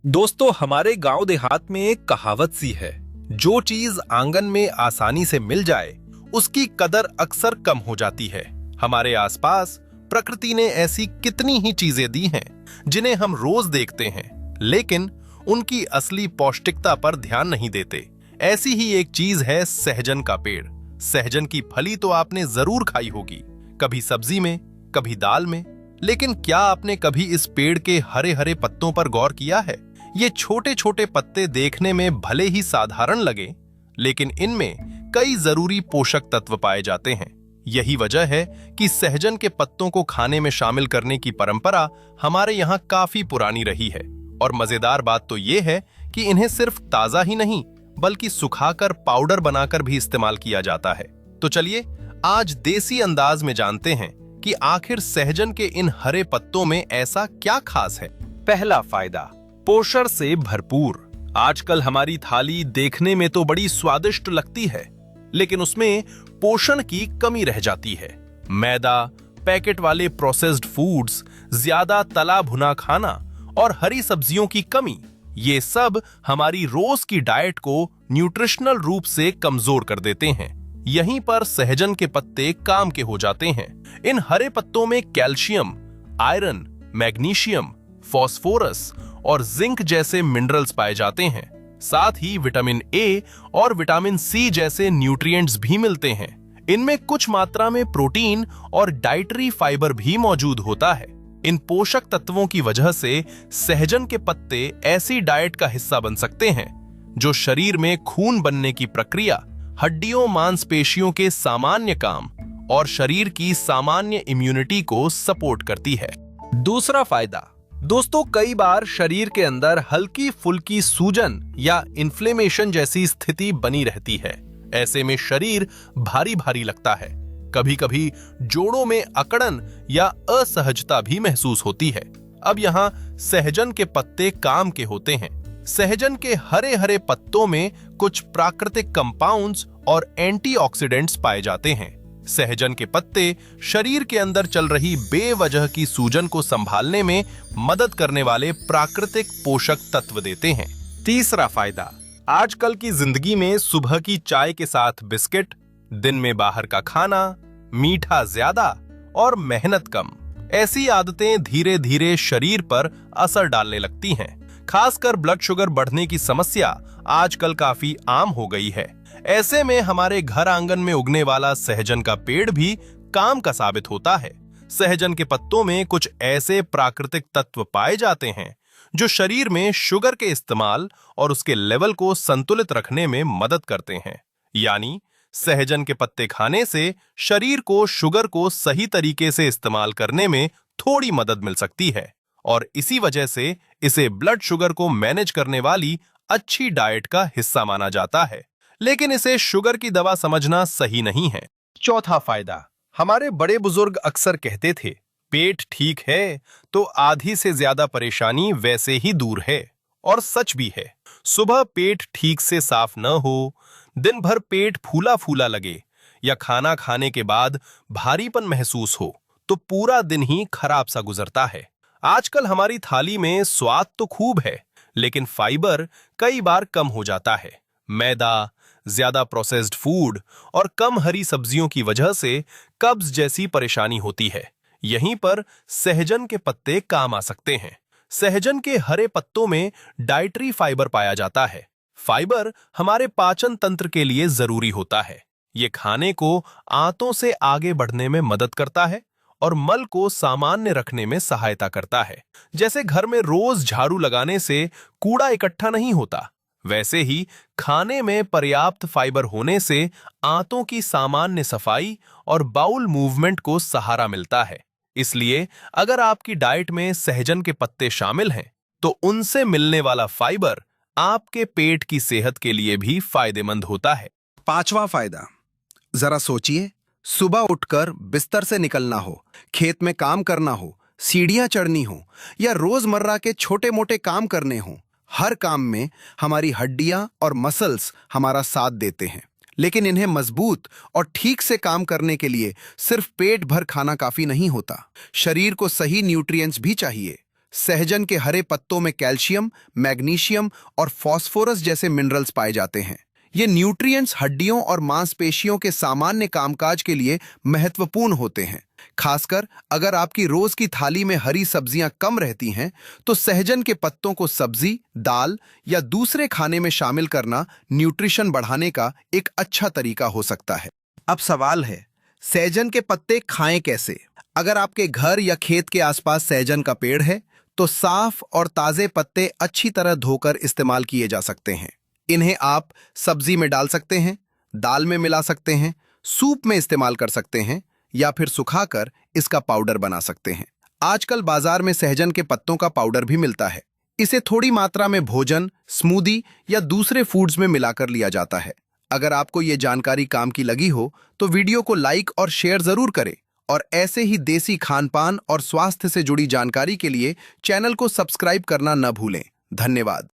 दोस्तों, हमारे गांव देहात में एक कहावत सी है, जो चीज आंगन में आसानी से मिल जाए उसकी कदर अक्सर कम हो जाती है। हमारे आसपास प्रकृति ने ऐसी कितनी ही चीजें दी हैं जिन्हें हम रोज देखते हैं, लेकिन उनकी असली पौष्टिकता पर ध्यान नहीं देते। ऐसी ही एक चीज है सहजन का पेड़। सहजन की फली तो आपने जरूर खाई होगी, कभी सब्जी में, कभी दाल में, लेकिन क्या आपने कभी इस पेड़ के हरे हरे पत्तों पर गौर किया है? ये छोटे छोटे पत्ते देखने में भले ही साधारण लगे, लेकिन इनमें कई जरूरी पोषक तत्व पाए जाते हैं। यही वजह है कि सहजन के पत्तों को खाने में शामिल करने की परंपरा हमारे यहाँ काफी पुरानी रही है। और मजेदार बात तो ये है कि इन्हें सिर्फ ताजा ही नहीं, बल्कि सुखाकर पाउडर बनाकर भी इस्तेमाल किया जाता है। तो चलिए आज देसी अंदाज में जानते हैं कि आखिर सहजन के इन हरे पत्तों में ऐसा क्या खास है। पहला फायदा, पोषण से भरपूर। आजकल हमारी थाली देखने में तो बड़ी स्वादिष्ट लगती है, लेकिन उसमें पोषण की कमी रह जाती है। मैदा, पैकेट वाले प्रोसेस्ड फूड्स, ज्यादा तला भुना खाना और हरी सब्जियों की कमी, ये सब हमारी रोज की डाइट को न्यूट्रिशनल रूप से कमजोर कर देते हैं। यहीं पर सहजन के पत्ते काम के हो जाते हैं। इन हरे पत्तों में कैल्शियम, आयरन, मैग्नीशियम, फास्फोरस और जिंक जैसे मिनरल्स पाए जाते हैं। साथ ही विटामिन ए और विटामिन सी जैसे न्यूट्रिएंट्स भी मिलते हैं। इनमें कुछ मात्रा में प्रोटीन और डाइटरी फाइबर भी मौजूद होता है। इन पोषक तत्वों की वजह से सहजन के पत्ते ऐसी डाइट का हिस्सा बन सकते हैं जो शरीर में खून बनने की प्रक्रिया, हड्डियों मांसपेशियों के सामान्य काम और शरीर की सामान्य इम्यूनिटी को सपोर्ट करती है। दूसरा फायदा, दोस्तों, कई बार शरीर के अंदर हल्की फुल्की सूजन या इन्फ्लेमेशन जैसी स्थिति बनी रहती है। ऐसे में शरीर भारी भारी लगता है। कभी कभी जोड़ों में अकड़न या असहजता भी महसूस होती है। अब यहाँ सहजन के पत्ते काम के होते हैं। सहजन के हरे हरे पत्तों में कुछ प्राकृतिक कंपाउंड्स और एंटीऑक्सीडेंट्स पाए जाते हैं। सहजन के पत्ते शरीर के अंदर चल रही बेवजह की सूजन को संभालने में मदद करने वाले प्राकृतिक पोषक तत्व देते हैं। तीसरा फायदा, आजकल की जिंदगी में सुबह की चाय के साथ बिस्किट, दिन में बाहर का खाना, मीठा ज्यादा और मेहनत कम, ऐसी आदतें धीरे धीरे शरीर पर असर डालने लगती हैं। खासकर ब्लड शुगर बढ़ने की समस्या आजकल काफी आम हो गई है। ऐसे में हमारे घर आंगन में उगने वाला सहजन का पेड़ भी काम का साबित होता है। सहजन के पत्तों में कुछ ऐसे प्राकृतिक तत्व पाए जाते हैं जो शरीर में शुगर के इस्तेमाल और उसके लेवल को संतुलित रखने में मदद करते हैं। यानी सहजन के पत्ते खाने से शरीर को शुगर को सही तरीके से इस्तेमाल करने में थोड़ी मदद मिल सकती है, और इसी वजह से इसे ब्लड शुगर को मैनेज करने वाली अच्छी डाइट का हिस्सा माना जाता है। लेकिन इसे शुगर की दवा समझना सही नहीं है। चौथा फायदा, हमारे बड़े बुजुर्ग अक्सर कहते थे, पेट ठीक है तो आधी से ज्यादा परेशानी वैसे ही दूर है। और सच भी है। सुबह पेट ठीक से साफ न हो, दिन भर पेट फूला फूला लगे या खाना खाने के बाद भारीपन महसूस हो, तो पूरा दिन ही खराब सा गुजरता है। आजकल हमारी थाली में स्वाद तो खूब है, लेकिन फाइबर कई बार कम हो जाता है। मैदा, ज्यादा प्रोसेस्ड फूड और कम हरी सब्जियों की वजह से कब्ज जैसी परेशानी होती है। यहीं पर सहजन के पत्ते काम आ सकते हैं। सहजन के हरे पत्तों में डाइटरी फाइबर पाया जाता है। फाइबर हमारे पाचन तंत्र के लिए जरूरी होता है। ये खाने को आंतों से आगे बढ़ने में मदद करता है और मल को सामान्य रखने में सहायता करता है। जैसे घर में रोज झाड़ू लगाने से कूड़ा इकट्ठा नहीं होता, वैसे ही खाने में पर्याप्त फाइबर होने से आंतों की सामान्य सफाई और बाउल मूवमेंट को सहारा मिलता है। इसलिए अगर आपकी डाइट में सहजन के पत्ते शामिल हैं, तो उनसे मिलने वाला फाइबर आपके पेट की सेहत के लिए भी फायदेमंद होता है। पांचवा फायदा, जरा सोचिए, सुबह उठकर बिस्तर से निकलना हो, खेत में काम करना हो, सीढ़ियां चढ़नी हो या रोजमर्रा के छोटे मोटे काम करने हो, हर काम में हमारी हड्डियां और मसल्स हमारा साथ देते हैं। लेकिन इन्हें मजबूत और ठीक से काम करने के लिए सिर्फ पेट भर खाना काफी नहीं होता। शरीर को सही न्यूट्रिएंट्स भी चाहिए। सहजन के हरे पत्तों में कैल्शियम, मैग्नीशियम और फास्फोरस जैसे मिनरल्स पाए जाते हैं। ये न्यूट्रिएंट्स हड्डियों और मांसपेशियों के सामान्य कामकाज के लिए महत्वपूर्ण होते हैं। खासकर अगर आपकी रोज की थाली में हरी सब्जियां कम रहती हैं, तो सहजन के पत्तों को सब्जी, दाल या दूसरे खाने में शामिल करना न्यूट्रिशन बढ़ाने का एक अच्छा तरीका हो सकता है। अब सवाल है, सहजन के पत्ते खाएं कैसे? अगर आपके घर या खेत के आसपास सहजन का पेड़ है, तो साफ और ताजे पत्ते अच्छी तरह धोकर इस्तेमाल किए जा सकते हैं। इन्हें आप सब्जी में डाल सकते हैं, दाल में मिला सकते हैं, सूप में इस्तेमाल कर सकते हैं या फिर सुखाकर इसका पाउडर बना सकते हैं। आजकल बाजार में सहजन के पत्तों का पाउडर भी मिलता है। इसे थोड़ी मात्रा में भोजन, स्मूदी या दूसरे फूड्स में मिलाकर लिया जाता है। अगर आपको ये जानकारी काम की लगी हो तो वीडियो को लाइक और शेयर जरूर करें और ऐसे ही देसी खानपान और स्वास्थ्य से जुड़ी जानकारी के लिए चैनल को सब्सक्राइब करना न भूलें। धन्यवाद।